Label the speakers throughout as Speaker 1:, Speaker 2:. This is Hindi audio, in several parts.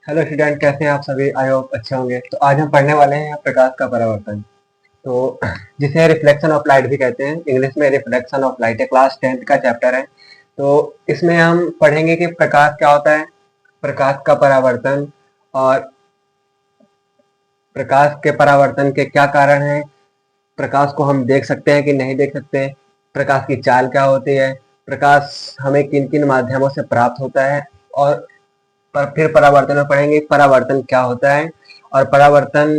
Speaker 1: हेलो स्टूडेंट, कैसे हैं आप सभी? आई होप अच्छे होंगे। तो आज हम पढ़ने वाले हैं प्रकाश का परावर्तन। तो जिसे रिफ्लेक्शन ऑफ लाइट भी कहते हैं, इंग्लिश में रिफ्लेक्शन ऑफ लाइट है। क्लास 10th का चैप्टर है। तो इसमें हम पढ़ेंगे कि प्रकाश क्या होता है, प्रकाश का परावर्तन, और प्रकाश के परावर्तन के क्या कारण हैं, प्रकाश को हम देख सकते हैं कि नहीं देख सकते, प्रकाश की चाल क्या होती है, प्रकाश हमें किन किन माध्यमों से प्राप्त होता है, और फिर परावर्तन में पढ़ेंगे परावर्तन क्या होता है और परावर्तन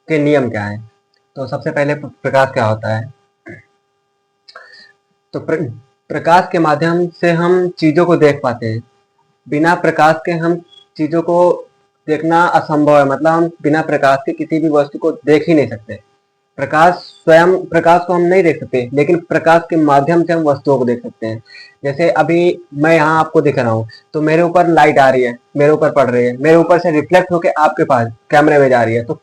Speaker 1: के नियम क्या हैं। तो सबसे पहले प्रकाश क्या होता है। तो प्रकाश के माध्यम से हम चीजों को देख पाते हैं। बिना प्रकाश के हम चीजों को देखना असंभव है, मतलब हम बिना प्रकाश के किसी भी वस्तु को देख ही नहीं सकते। प्रकाश स्वयं, प्रकाश को हम नहीं देख सकते, लेकिन प्रकाश के माध्यम से हम वस्तुओं को देख सकते हैं। जैसे अभी मैं यहाँ आपको दिख रहा हूँ, तो मेरे ऊपर लाइट आ रही है, मेरे ऊपर पड़ रही है, मेरे ऊपर से रिफ्लेक्ट होकर आपके पास कैमरे में जा रही है, तो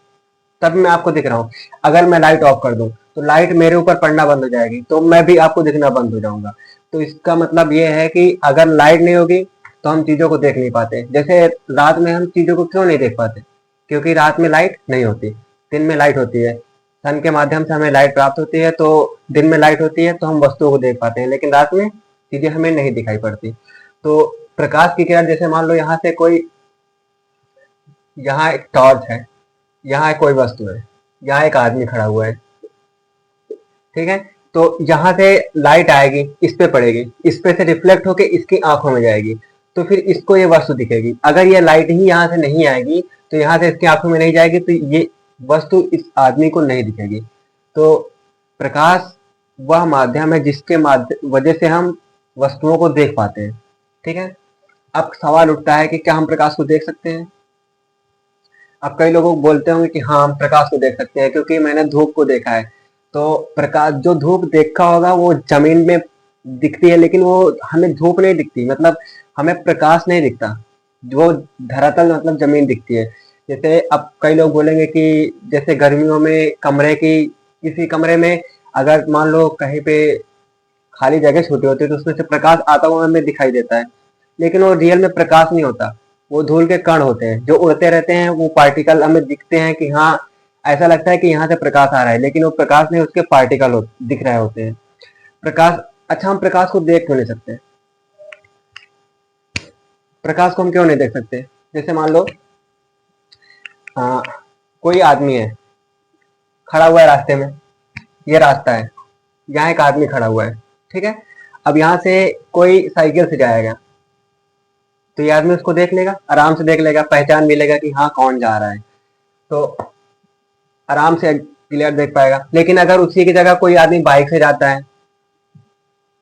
Speaker 1: तब मैं आपको दिख रहा हूँ। अगर मैं लाइट ऑफ कर दूं तो लाइट मेरे ऊपर पड़ना बंद हो जाएगी, तो मैं भी आपको दिखना बंद हो जाऊंगा। तो इसका मतलब ये है कि अगर लाइट नहीं होगी तो हम चीजों को देख नहीं पाते। जैसे रात में हम चीजों को क्यों नहीं देख पाते? क्योंकि रात में लाइट नहीं होती, दिन में लाइट होती है। सन के माध्यम से हमें लाइट प्राप्त होती है, तो दिन में लाइट होती है तो हम वस्तुओं को देख पाते हैं, लेकिन रात में चीजें हमें नहीं दिखाई पड़ती। तो प्रकाश की किरण, जैसे मान लो यहाँ से कोई, यहाँ एक टॉर्च है, यहाँ एक कोई वस्तु है, यहाँ एक आदमी खड़ा हुआ है, ठीक है। तो यहाँ से लाइट आएगी, इस पे पड़ेगी, इस पे से रिफ्लेक्ट होके इसकी आंखों में जाएगी, तो फिर इसको ये वस्तु दिखेगी। अगर ये लाइट ही यहाँ से नहीं आएगी, तो यहाँ से इसकी आंखों में नहीं जाएगी, तो ये वस्तु इस आदमी को नहीं दिखेगी। तो प्रकाश वह माध्यम है जिसके वजह से हम वस्तुओं को देख पाते हैं, ठीक है। अब सवाल उठता है कि क्या हम प्रकाश को देख सकते हैं? अब कई लोग बोलते होंगे कि हाँ, हम प्रकाश को देख सकते हैं क्योंकि मैंने धूप को देखा है। तो प्रकाश, जो धूप देखा होगा वो जमीन में दिखती है, लेकिन वो हमें धूप नहीं दिखती, मतलब हमें प्रकाश नहीं दिखता। वो धरातल मतलब जमीन दिखती है। जैसे अब कई लोग बोलेंगे कि जैसे गर्मियों में कमरे की, किसी कमरे में अगर मान लो कहीं पे खाली जगह छोटी होती है तो उसमें से प्रकाश आता हुआ हमें दिखाई देता है, लेकिन वो रियल में प्रकाश नहीं होता। वो धूल के कण होते हैं जो उड़ते रहते हैं, वो पार्टिकल हमें दिखते हैं कि हाँ, ऐसा लगता है कि यहाँ से प्रकाश आ रहा है, लेकिन वो प्रकाश नहीं, उसके पार्टिकल दिख रहे होते हैं। प्रकाश, अच्छा, हम प्रकाश को देख क्यों नहीं सकते? प्रकाश को हम क्यों नहीं देख सकते? जैसे मान लो हाँ, कोई आदमी है, खड़ा हुआ है रास्ते में, ये रास्ता है, यहाँ एक आदमी खड़ा हुआ है, ठीक है। अब यहाँ से कोई साइकिल से जाएगा, तो ये आदमी उसको देख लेगा, आराम से देख लेगा, पहचान भी लेगा कि हाँ, कौन जा रहा है, तो आराम से क्लियर देख पाएगा। लेकिन अगर उसी की जगह कोई आदमी बाइक से जाता है,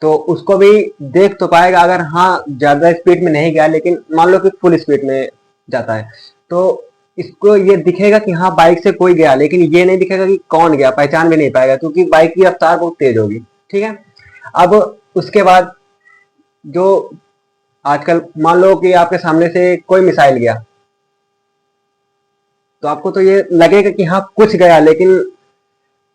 Speaker 1: तो उसको भी देख तो पाएगा, अगर हाँ ज्यादा स्पीड में नहीं गया, लेकिन मान लो कि फुल स्पीड में जाता है, तो इसको ये दिखेगा कि हाँ, बाइक से कोई गया, लेकिन ये नहीं दिखेगा कि कौन गया, पहचान भी नहीं पाएगा, क्योंकि बाइक की रफ्तार बहुत तेज होगी, ठीक है। अब उसके बाद जो आजकल, मान लो कि आपके सामने से कोई मिसाइल गया, तो आपको तो ये लगेगा कि हाँ, कुछ गया, लेकिन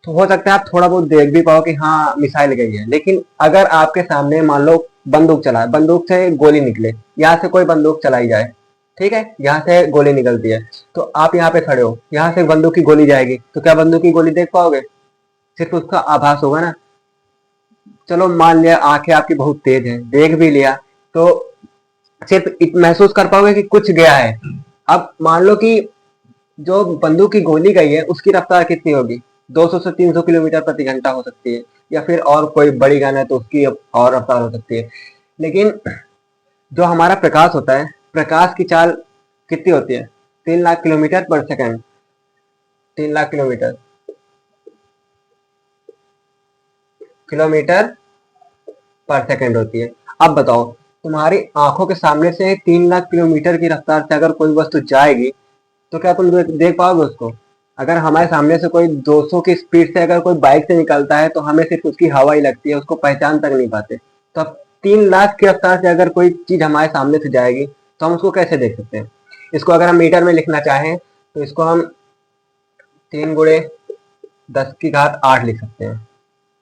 Speaker 1: तो हो सकता है आप थोड़ा बहुत देख भी पाओ कि हाँ, मिसाइल गई है। लेकिन अगर आपके सामने मान लो बंदूक चला है, बंदूक से गोली निकले, यहाँ से कोई बंदूक चलाई जाए, ठीक है, यहाँ से गोली निकलती है, तो आप यहाँ पे खड़े हो, यहाँ से बंदूक की गोली जाएगी, तो क्या बंदूक की गोली देख पाओगे? सिर्फ उसका आभास होगा ना। चलो मान लिया आंखें आपकी बहुत तेज हैं, देख भी लिया, तो सिर्फ महसूस कर पाओगे कि कुछ गया है। अब मान लो कि जो बंदूक की गोली गई है उसकी रफ्तार कितनी होगी? 200 से 300 किलोमीटर प्रति घंटा हो सकती है, या फिर और कोई बड़ी गन है तो उसकी और रफ्तार हो सकती है। लेकिन जो हमारा प्रकाश होता है, प्रकाश की चाल कितनी होती है? 3 लाख किलोमीटर पर सेकंड। 3 लाख किलोमीटर पर सेकंड होती है। अब बताओ, तुम्हारी आंखों के सामने से 3 लाख किलोमीटर की रफ्तार से अगर कोई वस्तु जाएगी, तो क्या तुम देख पाओगे उसको? अगर हमारे सामने से कोई 200 की स्पीड से अगर कोई बाइक से निकलता है, तो हमें सिर्फ उसकी हवा ही लगती है, उसको पहचान तक नहीं पाते। तो अब 3 लाख की रफ्तार से अगर कोई चीज हमारे सामने से जाएगी, तो हम उसको कैसे देख सकते हैं? इसको अगर हम मीटर में लिखना चाहें, तो इसको हम 3 × 10⁸ लिख सकते हैं।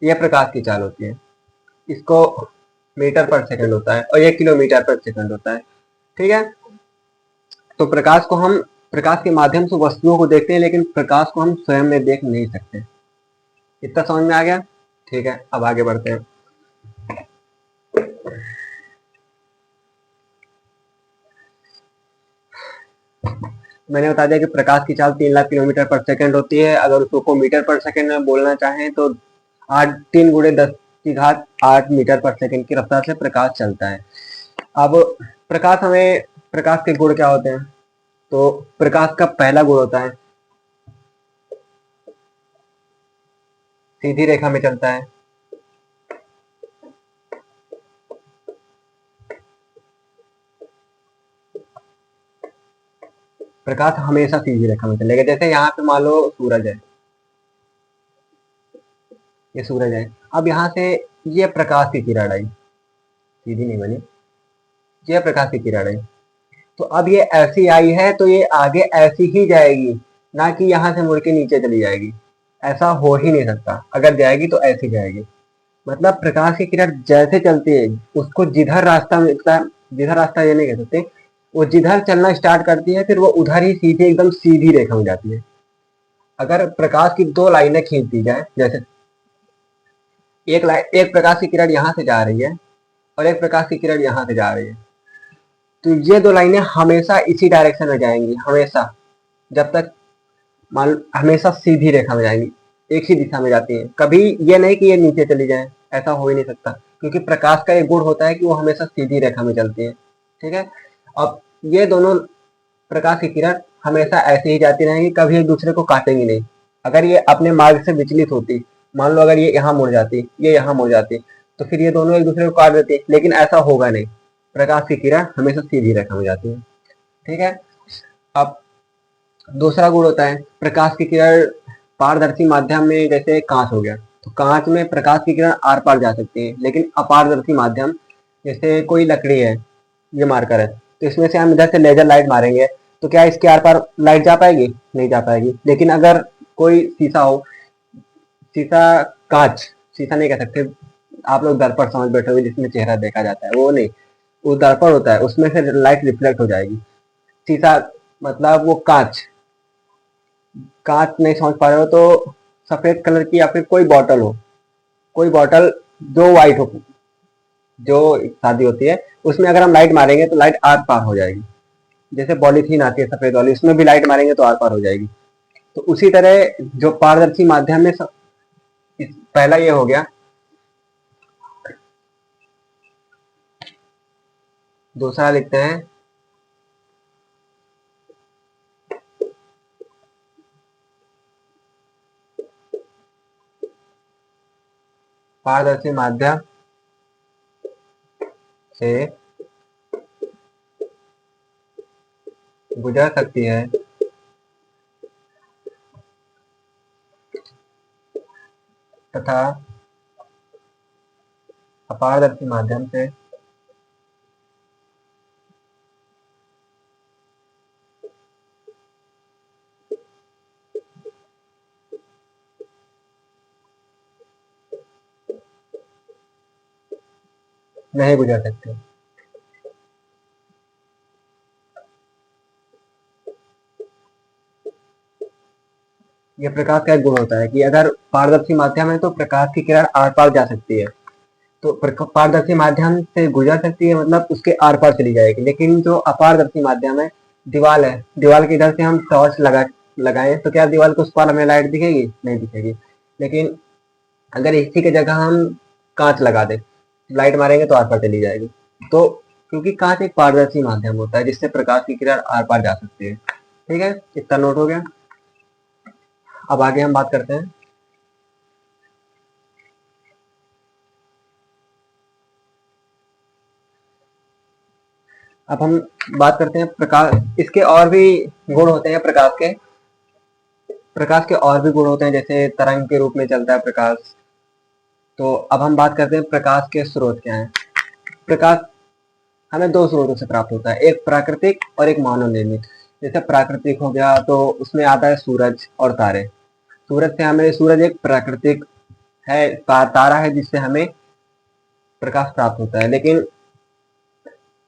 Speaker 1: यह प्रकाश की चाल होती है। इसको मीटर पर सेकंड होता है, और ये किलोमीटर पर सेकंड होता है, ठीक है। तो प्रकाश के माध्यम से वस्तुओं को देखते हैं, लेकिन प्रकाश को हम स्वयं में देख नहीं सकते। इतना समझ में आ गया? ठीक है, अब आगे बढ़ते हैं। मैंने बता दिया कि प्रकाश की चाल 3 लाख किलोमीटर पर सेकंड होती है। अगर उसको मीटर पर सेकंड में बोलना चाहें तो 3 × 10⁸ मीटर पर सेकंड की रफ्तार से प्रकाश चलता है। अब प्रकाश के गुण क्या होते हैं? तो प्रकाश का पहला गुण होता है सीधी रेखा में चलता है। प्रकाश हमेशा सीधी रेखा में चलेगा। जैसे यहाँ पे मान लो सूरज है, ये सूरज है। अब यहाँ से ये प्रकाश की किरण आई, सीधी नहीं बनी, ये प्रकाश की किरण आई। तो अब ये ऐसी आई है तो ये आगे ऐसी ही जाएगी, ना कि यहाँ से मुड़ के नीचे चली जाएगी। ऐसा हो ही नहीं सकता। अगर जाएगी तो ऐसी जाएगी। मतलब प्रकाश की किरण जैसे चलती है, उसको जिधर रास्ता मिलता है, जिधर रास्ता ये नहीं कह सकते, वो जिधर चलना स्टार्ट करती है फिर वो उधर ही सीधे एकदम सीधी रेखा में जाती है। अगर प्रकाश की 2 लाइनें खींच दी जाए, जैसे एक प्रकाश की किरण यहाँ से जा रही है और एक प्रकाश की किरण यहाँ से जा रही है, तो ये 2 लाइनें हमेशा इसी डायरेक्शन में जाएंगी, हमेशा, जब तक हमेशा सीधी रेखा में जाएंगी, एक ही दिशा में जाती है। कभी ये नहीं कि ये नीचे चली जाए, ऐसा हो ही नहीं सकता, क्योंकि प्रकाश का एक गुण होता है कि वो हमेशा सीधी रेखा में चलती है। ठीक है, अब ये दोनों प्रकाश की किरण हमेशा ऐसे ही जाती रहेंगी, कभी एक दूसरे को काटेंगी नहीं। अगर ये अपने मार्ग से विचलित होती, मान लो अगर ये यहाँ मुड़ जाती, ये यहाँ मुड़ जाती, तो फिर ये दोनों एक दूसरे को काट देती, लेकिन ऐसा होगा नहीं। प्रकाश की किरण हमेशा सीधी रेखा में जाती है। ठीक है, अब दूसरा गुण होता है प्रकाश की किरण पारदर्शी माध्यम में, जैसे कांच हो गया, तो कांच में प्रकाश की किरण आर पार जा सकती है, लेकिन अपारदर्शी माध्यम, जैसे कोई लकड़ी है, ये मार्कर है, तो इसमें से हम इधर से लेजर लाइट मारेंगे तो क्या इसके आर पार लाइट जा पाएगी? नहीं जा पाएगी। लेकिन अगर कोई शीशा हो, शीशा कांच, शीशा नहीं कह सकते, आप लोग दर्पण समझ बैठे हुए जिसमें चेहरा देखा जाता है, वो नहीं, वो दर्पण होता है, उसमें से लाइट रिफ्लेक्ट हो जाएगी। शीशा मतलब वो कांच, कांच नहीं समझ पा रहे हो तो सफेद कलर की या फिर कोई बॉटल हो, कोई बॉटल जो व्हाइट हो, जो शादी होती है, उसमें अगर हम लाइट मारेंगे तो लाइट आर पार हो जाएगी। जैसे पॉलीथीन आती है सफेद वाली, उसमें भी लाइट मारेंगे तो आर पार हो जाएगी। तो उसी तरह जो पारदर्शी माध्यम में पहला ये हो गया। दूसरा लिखते हैं पारदर्शी माध्यम से गुजर सकती है तथा अपारदर्शी माध्यम से नहीं गुजर सकते। ये प्रकाश का एक गुण होता है कि अगर पारदर्शी माध्यम है तो प्रकाश की किरण आर पार जा सकती है, तो पारदर्शी माध्यम से गुजर सकती है, मतलब उसके आर पार चली जाएगी। लेकिन जो अपारदर्शी माध्यम है, दीवार है, दीवार के इधर से हम टॉर्च लगाए तो क्या दीवार के उस पार हमें लाइट दिखेगी? नहीं दिखेगी। लेकिन अगर इसी की जगह हम कांच लगा दें, लाइट मारेंगे तो आर पार चली जाएगी। तो क्योंकि कांच एक पारदर्शी माध्यम होता है जिससे प्रकाश की किरण आर पार जा सकती है। ठीक है, इतना नोट हो गया। अब आगे हम बात करते हैं अब हम बात करते हैं प्रकाश, इसके और भी गुण होते हैं प्रकाश के और भी गुण होते हैं, जैसे तरंग के रूप में चलता है प्रकाश। तो अब हम बात करते हैं प्रकाश के स्रोत क्या हैं। प्रकाश हमें 2 स्रोतों से प्राप्त होता है, एक प्राकृतिक और एक मानव निर्मित। जैसे प्राकृतिक हो गया तो उसमें आता है सूरज और तारे। सूरज एक प्राकृतिक है, तारा है जिससे हमें प्रकाश प्राप्त होता है। लेकिन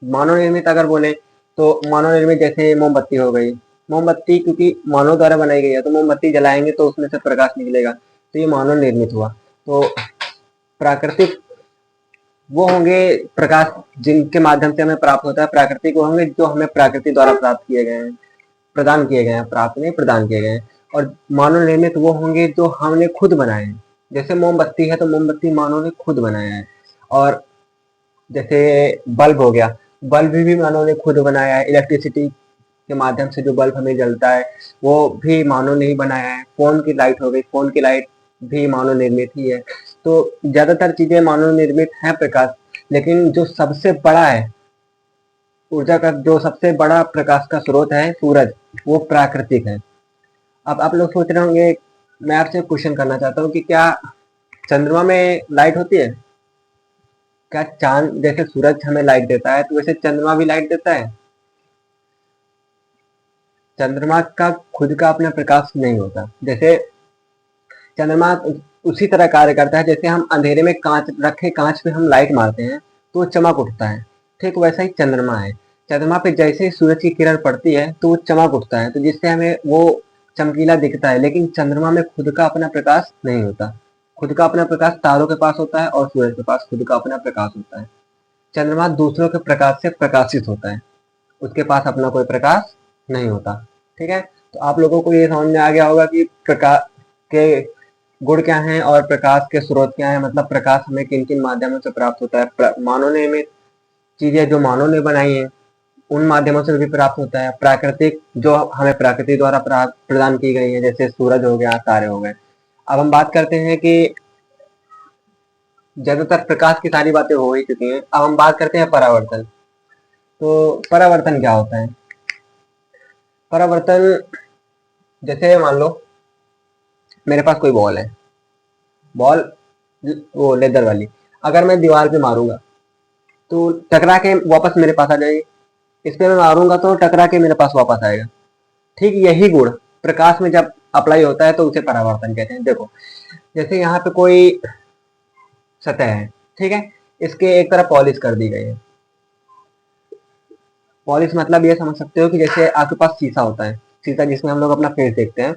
Speaker 1: मानव निर्मित अगर बोले तो मानव निर्मित जैसे मोमबत्ती हो गई, मोमबत्ती क्योंकि मानव द्वारा बनाई गई है तो मोमबत्ती जलाएंगे तो उसमें से प्रकाश निकलेगा, तो ये मानव निर्मित हुआ। तो प्राकृतिक वो होंगे प्रकाश जिनके माध्यम से हमें प्राप्त होता है, प्राकृतिक वो होंगे जो हमें प्रकृति द्वारा प्राप्त किए गए हैं, प्रदान किए गए हैं, प्राप्त नहीं प्रदान किए गए हैं। और मानव निर्मित वो होंगे जो हमने खुद बनाए हैं। जैसे मोमबत्ती है तो मोमबत्ती मानव ने खुद बनाया है। और जैसे बल्ब हो गया, बल्ब भी मानव ने खुद बनाया है। इलेक्ट्रिसिटी के माध्यम से जो बल्ब हमें जलता है वो भी मानव ने ही बनाया है। फोन की लाइट हो गई, फोन की लाइट भी मानव निर्मित ही है। तो ज्यादातर चीजें मानव निर्मित है प्रकाश, लेकिन जो सबसे बड़ा है ऊर्जा का, जो सबसे बड़ा प्रकाश का स्रोत है सूरज, वो प्राकृतिक है। अब आप लोग सोच रहे होंगे, मैं आपसे क्वेश्चन करना चाहता हूँ कि क्या चंद्रमा में लाइट होती है? क्या चांद जैसे सूरज हमें लाइट देता है तो वैसे चंद्रमा भी लाइट देता है? चंद्रमा का खुद का अपना प्रकाश नहीं होता। जैसे चंद्रमा उसी तरह कार्य करता है जैसे हम अंधेरे में कांच रखे, कांच पे हम लाइट मारते हैं तो वो चमक उठता है, ठीक वैसा ही चंद्रमा है। चंद्रमा पे जैसे ही सूरज की किरण पड़ती है तो वो चमक उठता है, तो जिससे हमें वो चमकीला दिखता है। लेकिन चंद्रमा में खुद का अपना प्रकाश नहीं होता। खुद का अपना प्रकाश तारों के पास होता है और सूरज के पास खुद का अपना प्रकाश होता है। चंद्रमा दूसरों के प्रकाश से प्रकाशित होता है, उसके पास अपना कोई प्रकाश नहीं होता। ठीक है, तो आप लोगों को ये समझ में आ गया होगा कि प्रकाश के गुण क्या हैं और प्रकाश के स्रोत क्या हैं, मतलब प्रकाश हमें किन किन माध्यमों से प्राप्त होता है। मानव निर्मित चीजें जो मानव ने बनाई हैं उन माध्यमों से भी प्राप्त होता है। प्राकृतिक जो हमें प्रकृति द्वारा प्रदान की गई है, जैसे सूरज हो गया, तारे हो गए। अब हम बात करते हैं कि ज्यादातर प्रकाश की सारी बातें हो ही चुकी हैं, अब हम बात करते हैं परावर्तन। तो परावर्तन क्या होता है? परावर्तन जैसे मान लो मेरे पास कोई बॉल है, बॉल वो लेदर वाली, अगर मैं दीवार पे मारूंगा तो टकरा के वापस मेरे पास आ जाएगी। इस पे मैं मारूंगा तो टकरा के मेरे पास वापस आएगा। ठीक यही गुण प्रकाश में जब अप्लाई होता है तो उसे परावर्तन कहते हैं। देखो जैसे यहाँ पे कोई सतह है, ठीक है, इसके एक तरफ पॉलिश कर दी गई है। पॉलिश मतलब ये समझ सकते हो कि जैसे आपके पास शीशा होता है, शीशा जिसमें हम लोग अपना फेस देखते हैं,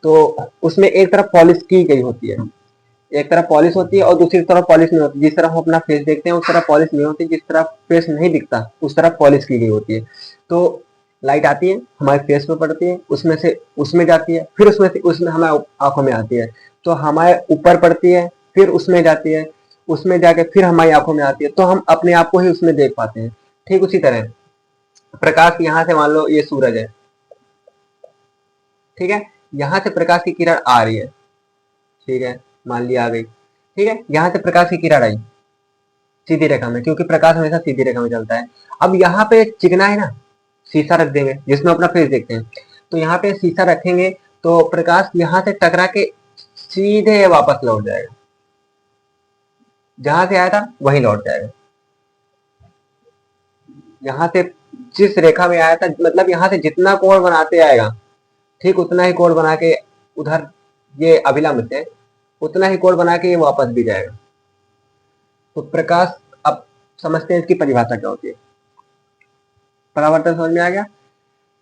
Speaker 1: तो उसमें एक तरफ पॉलिश की गई होती है, एक तरफ पॉलिश होती है और दूसरी तरफ पॉलिश नहीं होती। जिस तरफ हम अपना फेस देखते हैं उस तरफ पॉलिश नहीं होती, जिस तरफ फेस नहीं दिखता उस तरफ पॉलिश की गई होती है। तो लाइट आती है हमारे फेस पे पड़ती है, उसमें से उसमें जाती है, फिर उसमें से उसमें हमारे आंखों में आती है, तो हमारे ऊपर पड़ती है, फिर उसमें जाती है, उसमें जाके फिर हमारी आंखों में आती है, तो हम अपने आप को ही उसमें देख पाते हैं। ठीक उसी तरह प्रकाश यहाँ से मान लो ये सूरज है, ठीक है, यहाँ से प्रकाश की किरण आ रही है, ठीक है, मान लिया आ गई, ठीक है, यहाँ से प्रकाश की किरण आई सीधी रेखा में, क्योंकि प्रकाश हमेशा सीधी रेखा में चलता है। अब यहाँ पे चिकना है ना, शीशा रख देंगे जिसमें अपना फेस देखते हैं, तो यहाँ पे शीशा रखेंगे तो प्रकाश यहाँ से टकरा के सीधे वापस लौट जाएगा, जहां से आया था वहीं लौट जाएगा। यहाँ से जिस रेखा में आया था, मतलब यहाँ से जितना कोण बनाते आएगा ठीक उतना ही कोण बना के उधर ये अभिलंब से उतना ही कोण बना के ये वापस भी जाएगा। तो प्रकाश, अब समझते हैं इसकी परिभाषा क्या होती है। परावर्तन समझ में आ गया?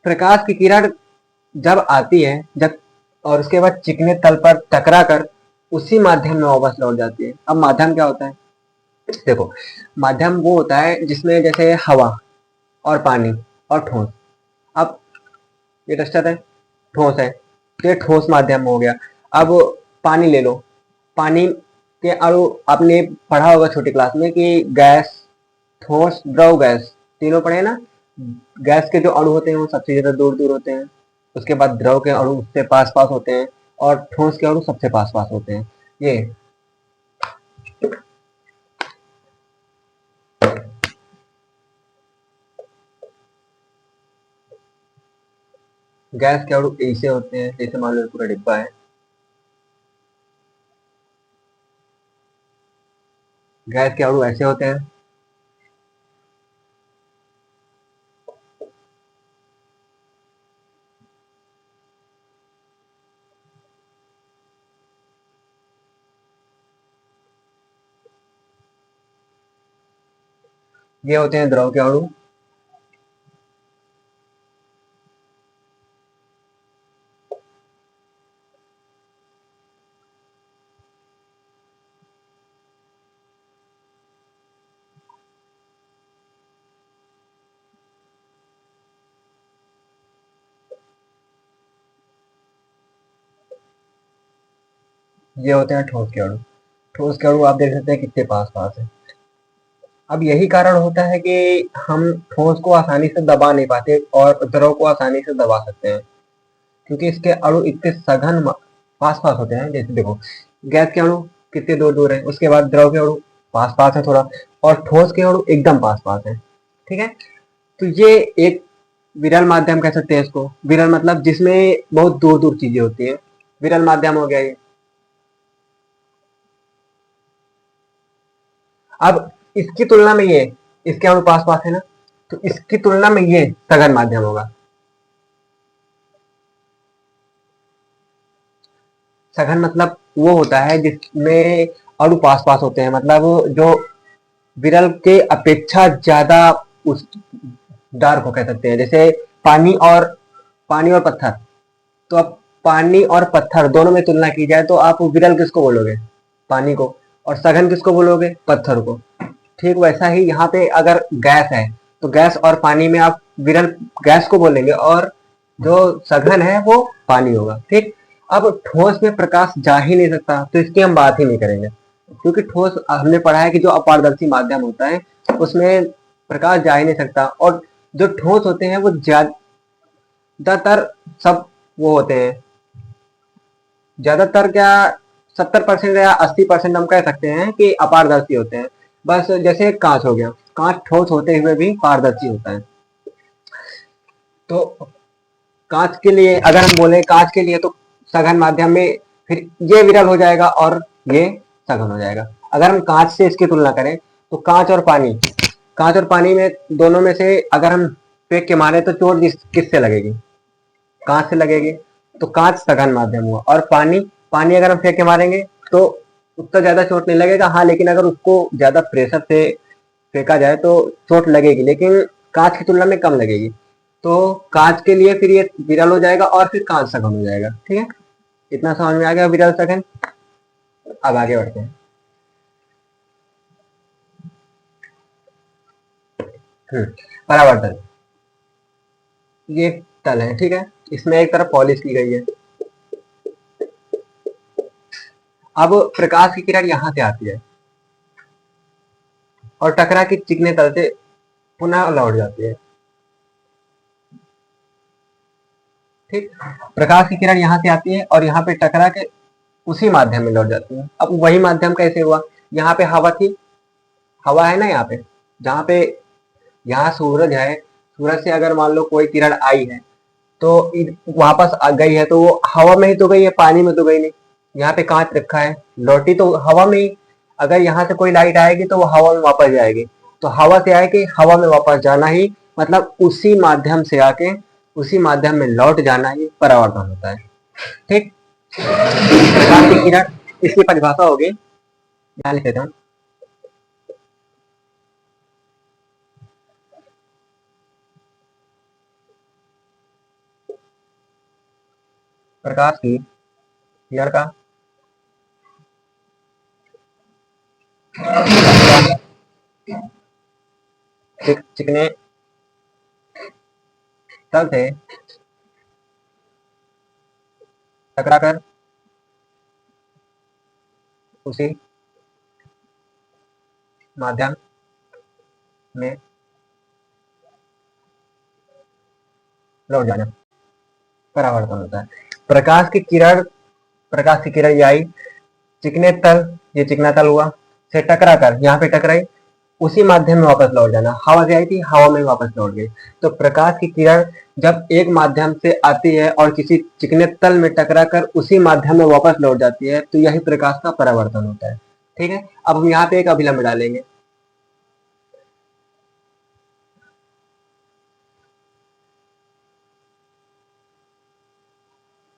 Speaker 1: प्रकाश की किरण जब आती है, जब और उसके बाद चिकने तल पर टकरा कर उसी माध्यम में वापस लौट जाती है। अब माध्यम क्या होता है? देखो माध्यम वो होता है जिसमें जैसे हवा और पानी और ठोस। अब ये दस्खत है, ठोस है, तो ये ठोस माध्यम हो गया। अब पानी ले लो, पानी के अणु आपने पढ़ा होगा छोटी क्लास में कि गैस, ठोस, द्रव, गैस, तीनों पढ़े ना। गैस के जो अणु होते हैं वो सबसे ज्यादा दूर दूर होते हैं, उसके बाद द्रव के अणु उससे पास पास होते हैं और ठोस के अणु सबसे पास पास होते हैं। ये गैस के अणु ऐसे होते हैं जैसे मान लो पूरा डिब्बा है, गैस के अणु ऐसे होते हैं। ये होते हैं द्रव के अणु, ये होते हैं ठोस के अणु। ठोस के अणु आप देख सकते हैं कितने पास पास है। अब यही कारण होता है कि हम ठोस को आसानी से दबा नहीं पाते और द्रव को आसानी से दबा सकते हैं, क्योंकि इसके अणु इतने सघन पास पास होते हैं। जैसे देखो, गैस के अणु कितने दूर दूर है, उसके बाद द्रव के अणु पास पास है थोड़ा, और ठोस के अणु एकदम पास पास है। ठीक है, तो ये एक विरल माध्यम कह सकते हैं इसको। विरल मतलब जिसमें बहुत दूर दूर चीजें होती है, विरल माध्यम हो गया ये। अब इसकी तुलना में ये, इसके अणु पास पास है ना, तो इसकी तुलना में ये सघन माध्यम होगा। सघन मतलब वो होता है जिसमें अणु पास पास होते हैं, मतलब जो विरल के अपेक्षा ज्यादा उस डार्क को कह सकते हैं। जैसे पानी और पत्थर, तो अब पानी और पत्थर दोनों में तुलना की जाए तो आप विरल किसको बोलोगे? पानी को। और सघन किसको बोलोगे? पत्थर को। ठीक वैसा ही यहाँ पे अगर गैस है तो गैस और पानी में आप विरल गैस को बोलेंगे, और जो सघन है वो पानी होगा। ठीक, अब ठोस में प्रकाश जा ही नहीं सकता, तो इसकी हम बात ही नहीं करेंगे, क्योंकि ठोस हमने पढ़ा है कि जो अपारदर्शी माध्यम होता है उसमें प्रकाश जा ही नहीं सकता। और जो ठोस होते हैं वो ज्यादातर सब वो होते हैं, ज्यादातर क्या 70% या 80% हम कह सकते हैं कि अपारदर्शी होते हैं। बस जैसे कांच हो गया, कांच ठोस होते हुए भी पारदर्शी होता है। तो कांच के लिए अगर हम बोले कांच के लिए, तो सघन माध्यम में फिर ये विरल हो जाएगा और ये सघन हो जाएगा। अगर हम कांच से इसकी तुलना करें तो कांच और पानी में दोनों में से अगर हम फेंक के मारे तो चोट किससे लगेगी? कांच से लगेगी। तो कांच सघन माध्यम हुआ। और पानी पानी अगर हम फेंक के मारेंगे तो उतना ज्यादा चोट नहीं लगेगा, हाँ, लेकिन अगर उसको ज्यादा प्रेशर से फेंका जाए तो चोट लगेगी, लेकिन कांच की तुलना में कम लगेगी। तो कांच के लिए फिर ये विरल हो जाएगा और फिर कांच सघन हो जाएगा। ठीक है, इतना समझ में आ गया विरल सघन। अब आगे बढ़ते हैं। परावर्तन, ये तल है। ठीक है, इसमें एक तरफ पॉलिश की गई है। अब प्रकाश की किरण यहां से आती है और टकरा के चिकने तल से पुनः लौट जाती है। ठीक, प्रकाश की किरण यहाँ से आती है और यहाँ पे टकरा के उसी माध्यम में लौट जाती है। अब वही माध्यम कैसे हुआ? यहाँ पे हवा थी, हवा है ना यहाँ पे, जहाँ पे यहाँ सूरज है, सूरज से अगर मान लो कोई किरण आई है तो वापस आ गई है, तो वो हवा में ही तो गई है, पानी में तो गई नहीं। यहाँ पे कांच रखा है, लौटी तो हवा में ही। अगर यहाँ से कोई लाइट आएगी तो वो हवा में वापस जाएगी। तो हवा से आएगी, हवा में वापस जाना ही मतलब उसी माध्यम से आके उसी माध्यम में लौट जाना ही परावर्तन होता है। ठीक, प्रकाश की किरण, इसकी परिभाषा होगी, ध्यान लिख लेता हूँ। प्रकाश की किरण का चिकने तल से टकराकर उसी माध्यम में लौट जाना परावर्तन होता है। प्रकाश की किरण ये आई, चिकने तल, ये चिकना तल हुआ, से टकरा कर यहाँ पे टकराई, उसी माध्यम में वापस लौट जाना। हवा से आई थी, हवा में वापस लौट गई। तो प्रकाश की किरण जब एक माध्यम से आती है और किसी चिकने तल में टकरा कर उसी माध्यम में वापस लौट जाती है, तो यही प्रकाश का परावर्तन होता है। ठीक है, अब हम यहाँ पे एक अभिलंब डालेंगे।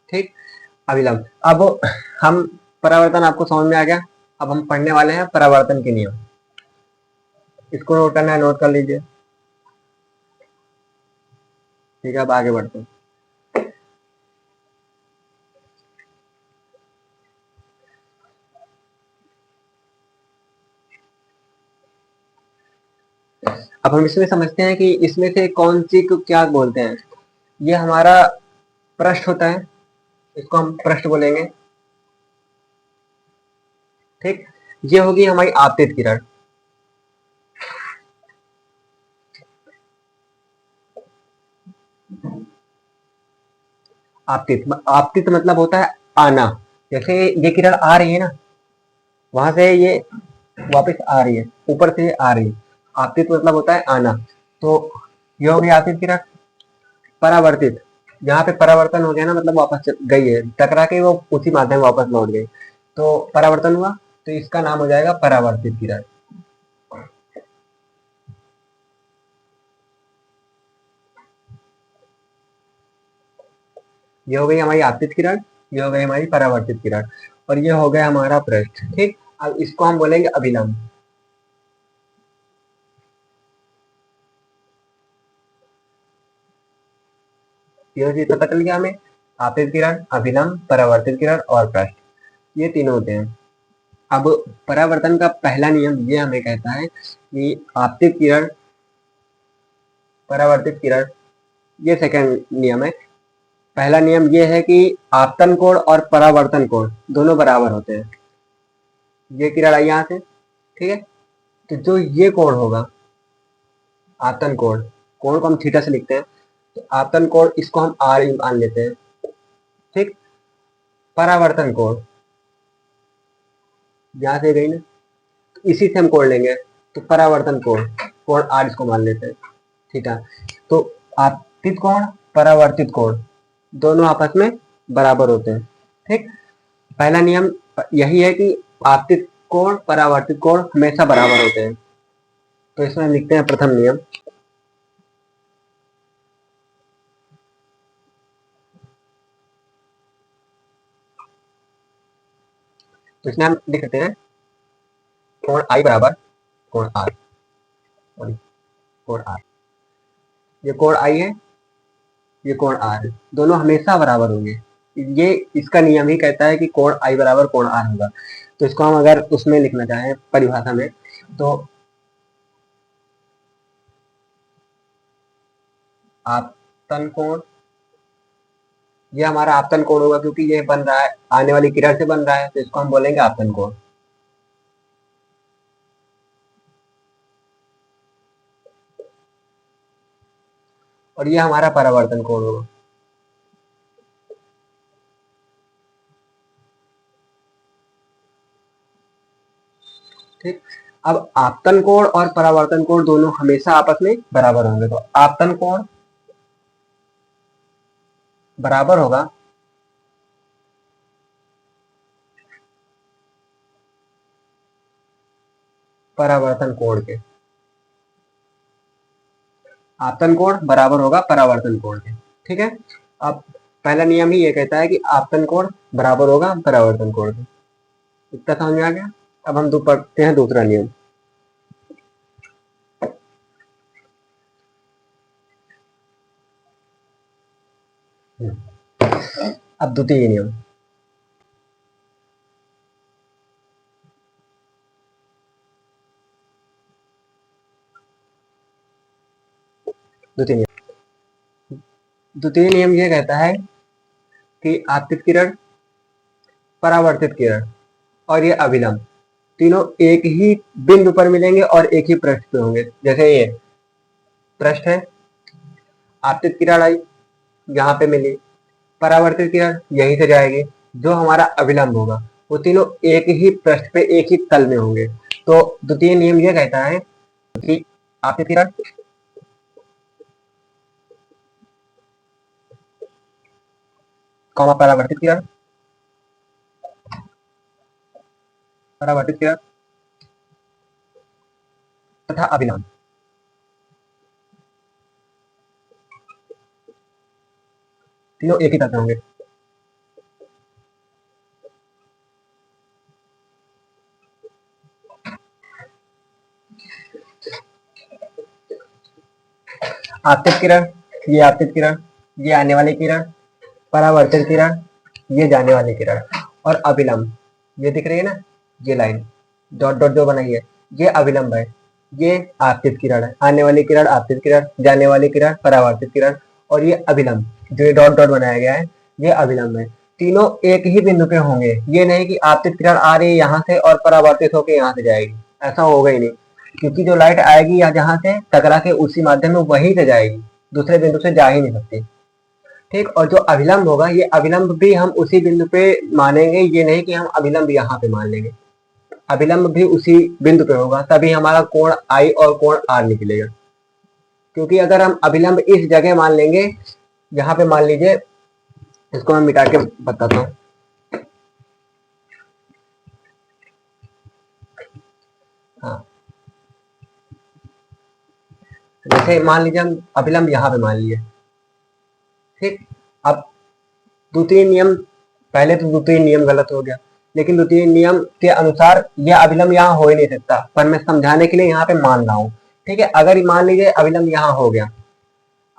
Speaker 1: ठीक, अभिलंब। अब हम परावर्तन आपको समझ में आ गया। अब हम पढ़ने वाले हैं परावर्तन के नियम। इसको नोट करना है, नोट कर लीजिए। ठीक है, अब आगे बढ़ते हैं। अब हम इसमें समझते हैं कि इसमें से कौन सी को क्या बोलते हैं। ये हमारा पृष्ठ होता है, इसको हम पृष्ठ बोलेंगे। ठीक, ये होगी हमारी आपतित किरण। आपतित मतलब होता है आना। जैसे ये किरण आ रही है ना, वहां से ये वापस आ रही है, ऊपर से आ रही है। आपतित मतलब होता है आना। तो ये हो गई आपतित किरण। परावर्तित, जहाँ पे परावर्तन हो गया ना, मतलब वापस गई है, टकरा के वो उसी माध्यम वापस लौट गई, तो परावर्तन हुआ, तो इसका नाम हो जाएगा परावर्तित किरण। ये हो गई हमारी आपतित किरण, ये हो गई हमारी परावर्तित किरण, और ये हो गया हमारा पृष्ठ। ठीक, अब इसको हम बोलेंगे अभिलंब। ये चीज पता चल गया हमें, आपतित किरण, अभिलंब, परावर्तित किरण और पृष्ठ, ये तीनों होते हैं। अब परावर्तन का पहला नियम ये हमें कहता है कि आपतित किरण, परावर्तित किरण, ये सेकंड नियम है। पहला नियम ये है कि आपतन कोण और परावर्तन कोण दोनों बराबर होते हैं। ये किरण आई यहाँ से, ठीक है, तो जो ये कोण होगा, आपतन कोण, कोण को हम थीटा से लिखते हैं, तो आपतन कोण इसको हम आर मान लेते हैं। ठीक, परावर्तन कोण यहाँ से गई ना, तो इसी से हम कोण लेंगे, तो परावर्तन कोण, कोण आर इसको मान लेते हैं, थीटा। तो आपतित कोण, परावर्तित कोण दोनों आपस में बराबर होते हैं। ठीक, पहला नियम यही है कि आपतित कोण, परावर्तित कोण हमेशा बराबर होते हैं। तो इसमें हम लिखते हैं प्रथम नियम। तो इसमें हम लिखते हैं कोण आई बराबर कोण आर, कोण आर, ये कोण आई है, ये कोण आर है, दोनों हमेशा बराबर होंगे। ये इसका नियम ही कहता है कि कोण आई बराबर कोण आर होगा। तो इसको हम अगर उसमें लिखना चाहें परिभाषा में, तो आपतन कोण, ये हमारा आपतन कोण होगा, क्योंकि ये बन रहा है आने वाली किरण से बन रहा है, तो इसको हम बोलेंगे आपतन कोण। और ये हमारा परावर्तन कोण होगा। ठीक, अब आपतन कोण और परावर्तन कोण दोनों हमेशा आपस में बराबर होंगे, तो आपतन कोण बराबर होगा परावर्तन कोण के। आपतन कोण बराबर होगा परावर्तन कोण के। ठीक है, अब पहला नियम ही ये कहता है कि आपतन कोण बराबर होगा परावर्तन कोण के। इतना समझ में आ गया। अब हम पढ़ते हैं दूसरा नियम। अब द्वितीय नियम, द्वितीय नियम, द्वितीय नियम ये कहता है कि आपतित किरण, परावर्तित किरण और ये अभिलंब तीनों एक ही बिंदु पर मिलेंगे और एक ही पृष्ठ पे होंगे। जैसे ये पृष्ठ है, आपतित किरण आई, यहाँ पे मिली, परावर्तित किरण यहीं से जाएगी, जो हमारा अभिलंब होगा वो तीनों एक ही पृष्ठ पे एक ही तल में होंगे। तो द्वितीय नियम यह कहता है कि आपतित किरण, परावर्तित किरण, परावर्तित किरण तथा अभिलंब तीनों एक ही तल में होंगे। आपतित किरण, ये आपतित किरण, ये आने वाली किरण, परावर्तित किरण, ये जाने वाली किरण, और अभिलंब ये दिख रही है ना, ये लाइन डॉट डॉट जो बनाई है, ये अभिलंब है, ये आपतित किरण है, आने वाली किरण आपतित किरण, जाने वाली किरण परावर्तित किरण, और ये अभिलंब जो ये डॉट डॉट बनाया गया है, ये अभिलंब है। तीनों एक ही बिंदु पे होंगे। ये नहीं कि आपतित किरण आ रही है यहाँ से और परावर्तित होकर यहाँ से जाएगी, ऐसा होगा ही नहीं, क्योंकि जो लाइट आएगी या जहाँ से टकरा के उसी माध्यम में वहीं से जाएगी, दूसरे बिंदु से जा ही नहीं सकती। ठीक, और जो अभिलंब होगा, ये अभिलंब भी हम उसी बिंदु पे मानेंगे, ये नहीं कि हम अभिलंब यहाँ पे मान लेंगे। अभिलंब भी उसी बिंदु पे होगा, तभी हमारा कोण आई और कोण आर निकलेगा। क्योंकि अगर हम अभिलंब इस जगह मान लेंगे, यहाँ पे मान लीजिए, इसको मैं मिटा के बताता हूँ। हाँ, जैसे मान लीजिए हम अभिलंब यहाँ पे मान लिए, ठीक। अब द्वितीय नियम, पहले तो द्वितीय नियम गलत हो गया, लेकिन द्वितीय नियम के अनुसार यह अभिलंब यहाँ हो ही नहीं सकता, पर मैं समझाने के लिए यहाँ पे मान रहा हूँ। ठीक है, अगर मान लीजिए अभिलंब यहाँ हो गया,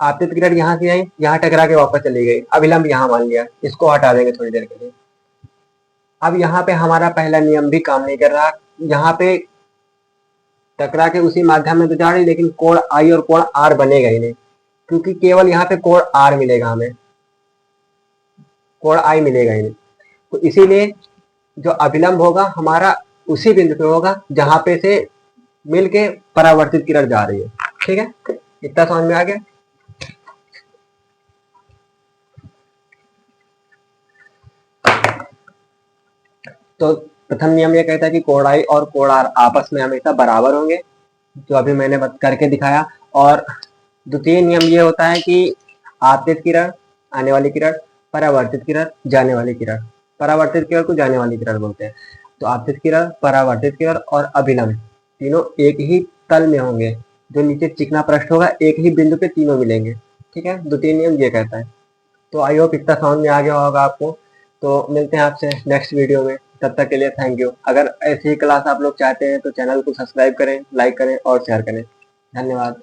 Speaker 1: आपतित किरण यहाँ से आई, यहाँ टकरा के वापस चली गई, अभिलंब यहाँ मान लिया, इसको हटा देंगे थोड़ी देर के लिए। अब यहाँ पे हमारा पहला नियम भी काम नहीं कर रहा, यहाँ पे टकरा के उसी माध्यम में तो जा रही, लेकिन कोण आई और कोण आर बनेगा ही नहीं, क्योंकि केवल यहाँ पे कोण आर मिलेगा, हमें कोण आई मिलेगा ही नहीं। तो इसीलिए जो अभिलंब होगा हमारा उसी बिंदु पे होगा जहां पे से मिलके परावर्तित किरण जा रही है। ठीक है, इतना समझ में आ गया। तो प्रथम नियम ये कहता है कि कोण आई और कोण आर आपस में हमेशा बराबर होंगे, जो अभी मैंने करके दिखाया। और द्वितीय नियम ये होता है कि आपतित किरण, आने वाली किरण, परावर्तित किरण, जाने वाली किरण। परावर्तित किरण को जाने वाली किरण बोलते हैं। तो आपतित किरण, परावर्तित किरण और अभिलंब तीनों एक ही तल में होंगे, जो नीचे चिकना पृष्ठ होगा, एक ही बिंदु पे तीनों मिलेंगे। ठीक है, द्वितीय नियम ये कहता है। तो आई होप इतना समझ में आ गया होगा आपको। तो मिलते हैं आपसे नेक्स्ट वीडियो में, तब तक के लिए थैंक यू। अगर ऐसी क्लास आप लोग चाहते हैं तो चैनल को सब्सक्राइब करें, लाइक करें और शेयर करें। धन्यवाद।